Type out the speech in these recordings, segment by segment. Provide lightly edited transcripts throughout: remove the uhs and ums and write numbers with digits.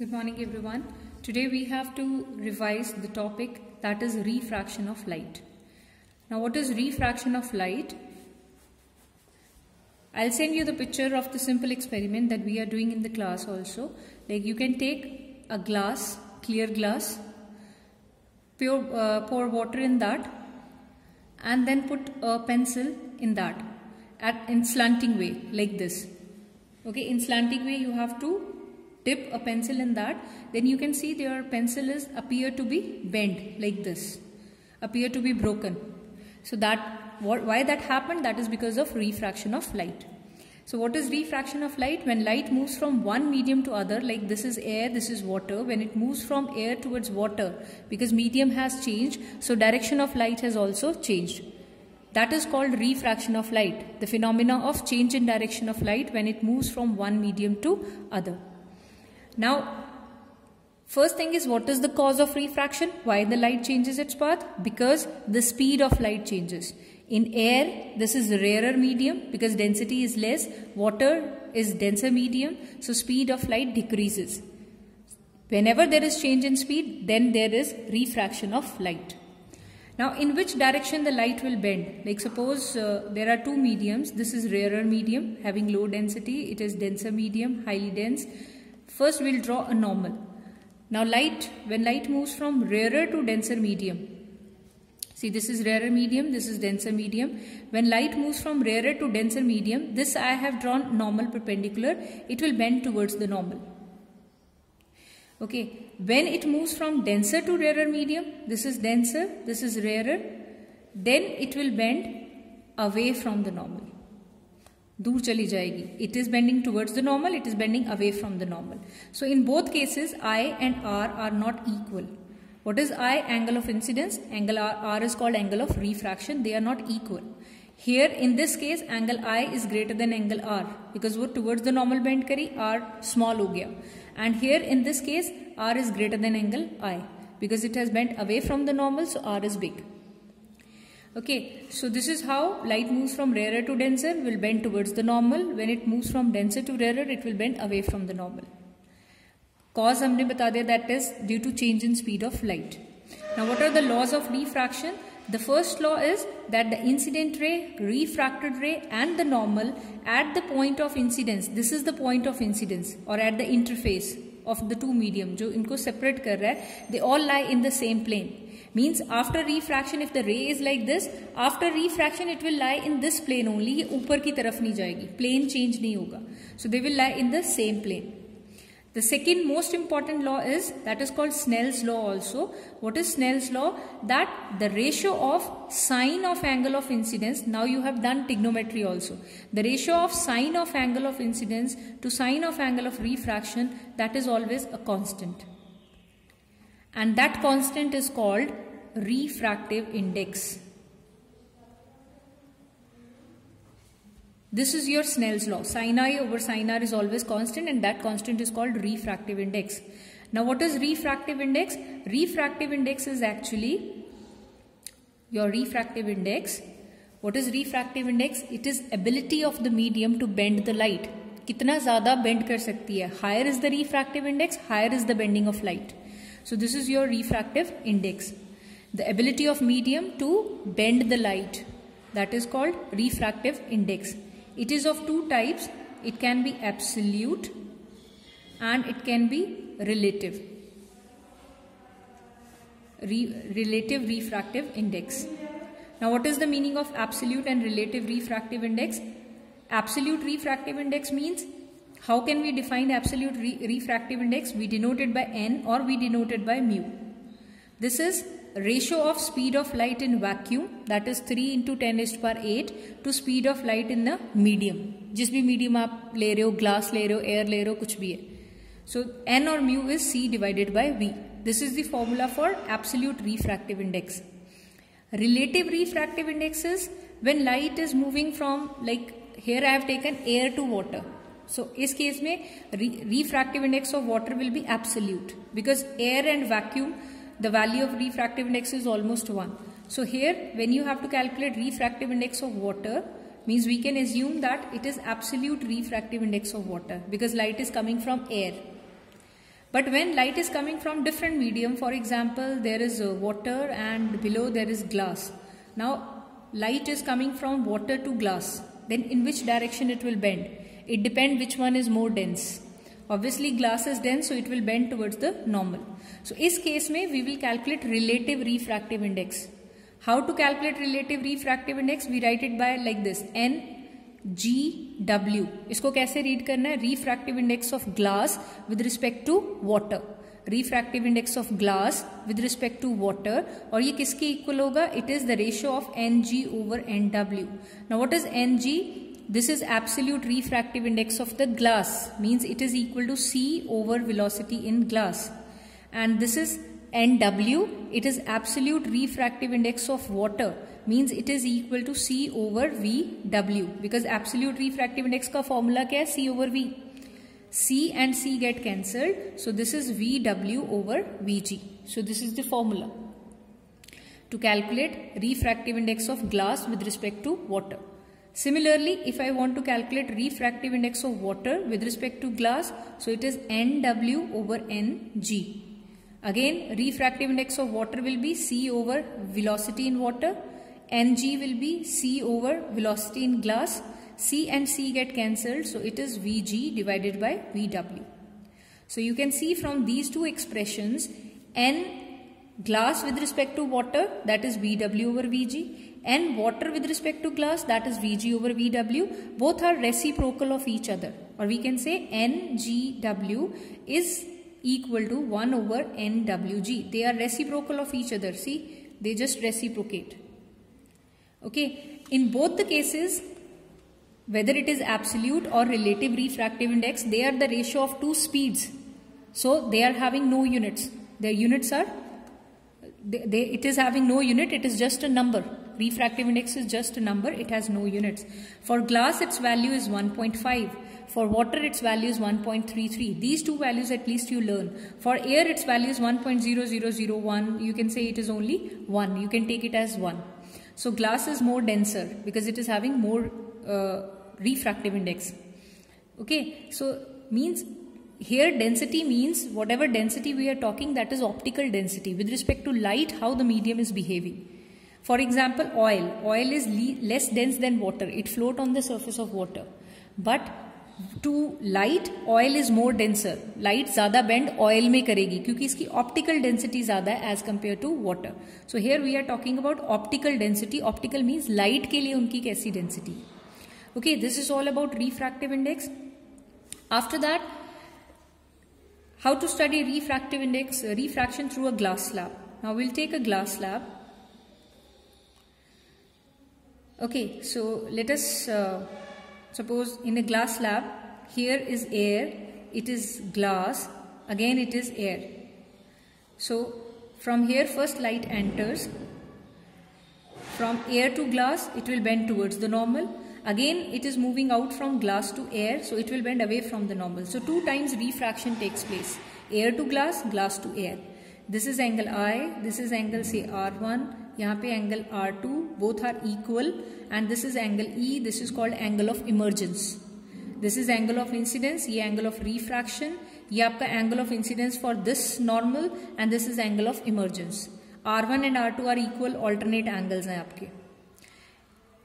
Good morning everyone. Today we have to revise the topic that is refraction of light. Now what is refraction of light? I'll send you the picture of the simple experiment that we are doing in the class also. Like you can take a glass, clear glass, pour water in that and then put a pencil in that in slanting way like this. Okay, in slanting way you have to dip a pencil in that, then you can see your pencil appear to be bent like this, appear to be broken. So why that happened? That is because of refraction of light. So what is refraction of light? When light moves from one medium to other, like this is air, this is water, when it moves from air towards water, because medium has changed, so direction of light has also changed. That is called refraction of light, the phenomena of change in direction of light when it moves from one medium to other. Now, first thing is, what is the cause of refraction? Why the light changes its path? Because the speed of light changes. In air, this is rarer medium because density is less. Water is denser medium, so speed of light decreases. Whenever there is change in speed, then there is refraction of light. Now, in which direction the light will bend? Like suppose there are two mediums. This is rarer medium having low density. It is denser medium, highly dense. First we'll draw a normal. Now when light moves from rarer to denser medium, see this is rarer medium, this is denser medium. When light moves from rarer to denser medium, this I have drawn normal perpendicular, it will bend towards the normal. Okay, when it moves from denser to rarer medium, this is denser, this is rarer, then it will bend away from the normal. दूर चली जाएगी. It is bending towards the normal, it is bending away from the normal. So in both cases, I and R are not equal. What is I? Angle of incidence. Angle R is called angle of refraction. They are not equal. Here in this case, angle I is greater than angle R because वो towards the normal bend करी, R small हो गया. And here in this case, R is greater than angle I because it has bent away from the normal, so R is big. Okay, so this is how light moves from rarer to denser, will bend towards the normal. When it moves from denser to rarer, it will bend away from the normal. Cause हमने बता दिया, that is due to change in speed of light. Now what are the laws of refraction? The first law is that the incident ray, refracted ray and the normal at the point of incidence, this is the point of incidence, or at the interface of the two medium, जो इनको separate कर रहा है, they all lie in the same plane. Means after refraction, if the ray is like this, after refraction it will lie in this plane only. ये ऊपर की तरफ नहीं जाएगी, plane change नहीं होगा. So they will lie in the same plane. The second most important law is, that is called Snell's law also. What is Snell's law? That the ratio of sine of angle of incidence, now you have done trigonometry also. The ratio of sine of angle of incidence to sine of angle of refraction, that is always a constant. And that constant is called refractive index. This is your Snell's law. Sin I over sin R is always constant, and that constant is called refractive index. Now what is refractive index? Refractive index is actually your refractive index. What is refractive index? It is ability of the medium to bend the light. कितना ज़्यादा bend कर सकती है. Higher is the refractive index, higher is the bending of light. So this is your refractive index. The ability of medium to bend the light, that is called refractive index. It is of two types. It can be absolute and it can be relative. Relative refractive index. Now what is the meaning of absolute and relative refractive index? Absolute refractive index means, how can we define absolute refractive index? We denote it by n or we denote it by mu. This is ratio of speed of light in vacuum, that is 3 into 10 raised to power 8 to speed of light in the medium. जिस भी medium आप ले रहे हो, glass ले रहे हो, air ले रहे हो, कुछ भी है. So n or mu is c divided by v. This is the formula for absolute refractive index. Relative refractive index is when light is moving from, like here I have taken air to water. So इस case में refractive index of water will be absolute because air and vacuum, the value of refractive index is almost 1. So here when you have to calculate refractive index of water, means we can assume that it is absolute refractive index of water because light is coming from air. But when light is coming from different medium, for example, there is water and below there is glass. Now light is coming from water to glass. Then in which direction it will bend? It depends which one is more dense. Obviously glass is dense, so it will bend towards the normal. So इस case में we will calculate relative refractive index. How to calculate relative refractive index? We write it by like this, NGW. इसको कैसे read करना है? Refractive index of glass with respect to water. Refractive index of glass with respect to water. और ये किसके equal होगा? It is the ratio of NG over NW. Now what is NG? This is absolute refractive index of the glass. Means it is equal to C over velocity in glass. And this is NW. It is absolute refractive index of water. Means it is equal to C over VW. Because absolute refractive index का formula क्या है? C over V. C and C get cancelled. So this is VW over VG. So this is the formula to calculate refractive index of glass with respect to water. Similarly, if I want to calculate refractive index of water with respect to glass, so it is NW over NG. Again, refractive index of water will be C over velocity in water. NG will be C over velocity in glass. C and C get cancelled, so it is Vg divided by Vw. So you can see from these two expressions, N glass with respect to water, that is Vw over Vg, and water with respect to glass, that is Vg over Vw. Both are reciprocal of each other, or we can say Ngw is equal to 1 over Nwg. They are reciprocal of each other. See, they just reciprocate. Okay, in both the cases, whether it is absolute or relative refractive index, they are the ratio of two speeds. So they are having no units. Their units are, it is having no unit, it is just a number. Refractive index is just a number, it has no units. For glass, its value is 1.5. For water, its value is 1.33. These two values at least you learn. For air, its value is 1.0001. You can say it is only 1. You can take it as 1. So glass is more denser because it is having more refractive index. Okay, so means here density means whatever density we are talking, that is optical density. With respect to light, how the medium is behaving. For example, oil. Oil is less dense than water. It floats on the surface of water. But to light, oil is more denser. Light ज़्यादा bend oil में करेगी क्योंकि इसकी optical density ज़्यादा है as compared to water. So here we are talking about optical density. Optical means light के लिए उनकी कैसी density. Okay, this is all about refractive index. After that, how to study refractive index, refraction through a glass slab. Now we'll take a glass slab. Okay, so let us suppose in a glass slab, here is air, it is glass, again it is air. So from here first light enters. From air to glass, it will bend towards the normal. Again it is moving out from glass to air, so it will bend away from the normal. So 2 times refraction takes place. Air to glass, glass to air. This is angle I, this is angle say R1, यहाँ पे angle R2, both are equal, and this is angle E, this is called angle of emergence. This is angle of incidence, ये angle of refraction, ये आपका angle of incidence for this normal, and this is angle of emergence. R1 and R2 are equal, alternate angles हैं आपके.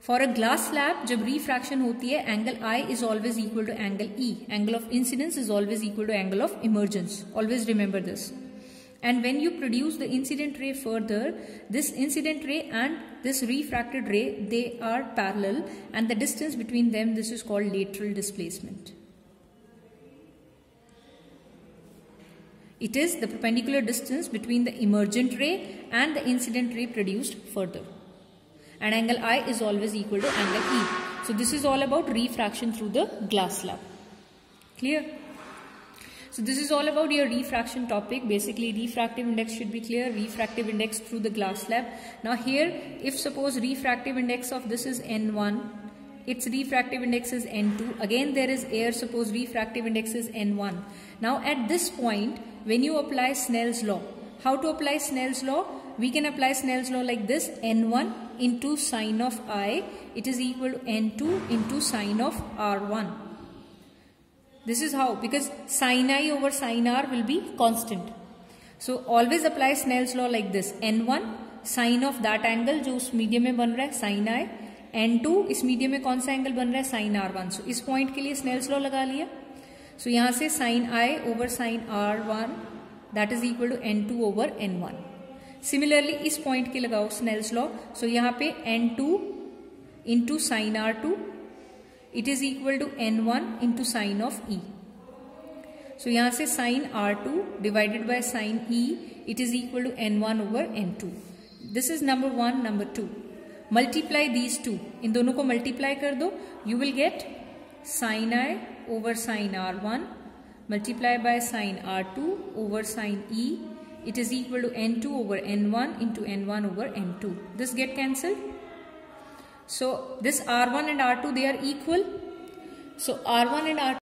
For a glass slab, जब refraction होती है, angle I is always equal to angle E. Angle of incidence is always equal to angle of emergence. Always remember this. And when you produce the incident ray further, this incident ray and this refracted ray, they are parallel, and the distance between them, this is called lateral displacement. It is the perpendicular distance between the emergent ray and the incident ray produced further. And angle I is always equal to angle E. So this is all about refraction through the glass slab. Clear? So this is all about your refraction topic. Basically refractive index should be clear. Refractive index through the glass slab. Now here, if suppose refractive index of this is N1, its refractive index is N2. Again there is air, suppose refractive index is N1. Now at this point, when you apply Snell's law, how to apply Snell's law? We can apply Snell's law like this: N1 into sine of I, it is equal to N2 into sine of R1. This is how, because sin I over sin R will be constant. So always apply Snell's law like this. N1 sin of that angle जो उस medium में बन रहा है sin I, N2 इस medium में कौन सा एंगल बन रहा है sin R1. सो इस पॉइंट के लिए Snell's law लगा लिया. सो यहाँ से sin I over sin R1 that is equal to N2 over N1. Similarly इस पॉइंट के लगाओ Snell's law. सो यहाँ पे N2 into sin R2 it is equal to N1 into sin of E. So यहाँ से sin R2 divided by sin E it is equal to N1 over N2. This is number 1. Number 2, multiply these two. इन दोनों को multiply कर दो. You will get sin I over sin R1 multiply by sin R2 over sin E. It is equal to N2 over N1 into N1 over N2. This get cancelled. So this R1 and R2 they are equal. So R1 and R2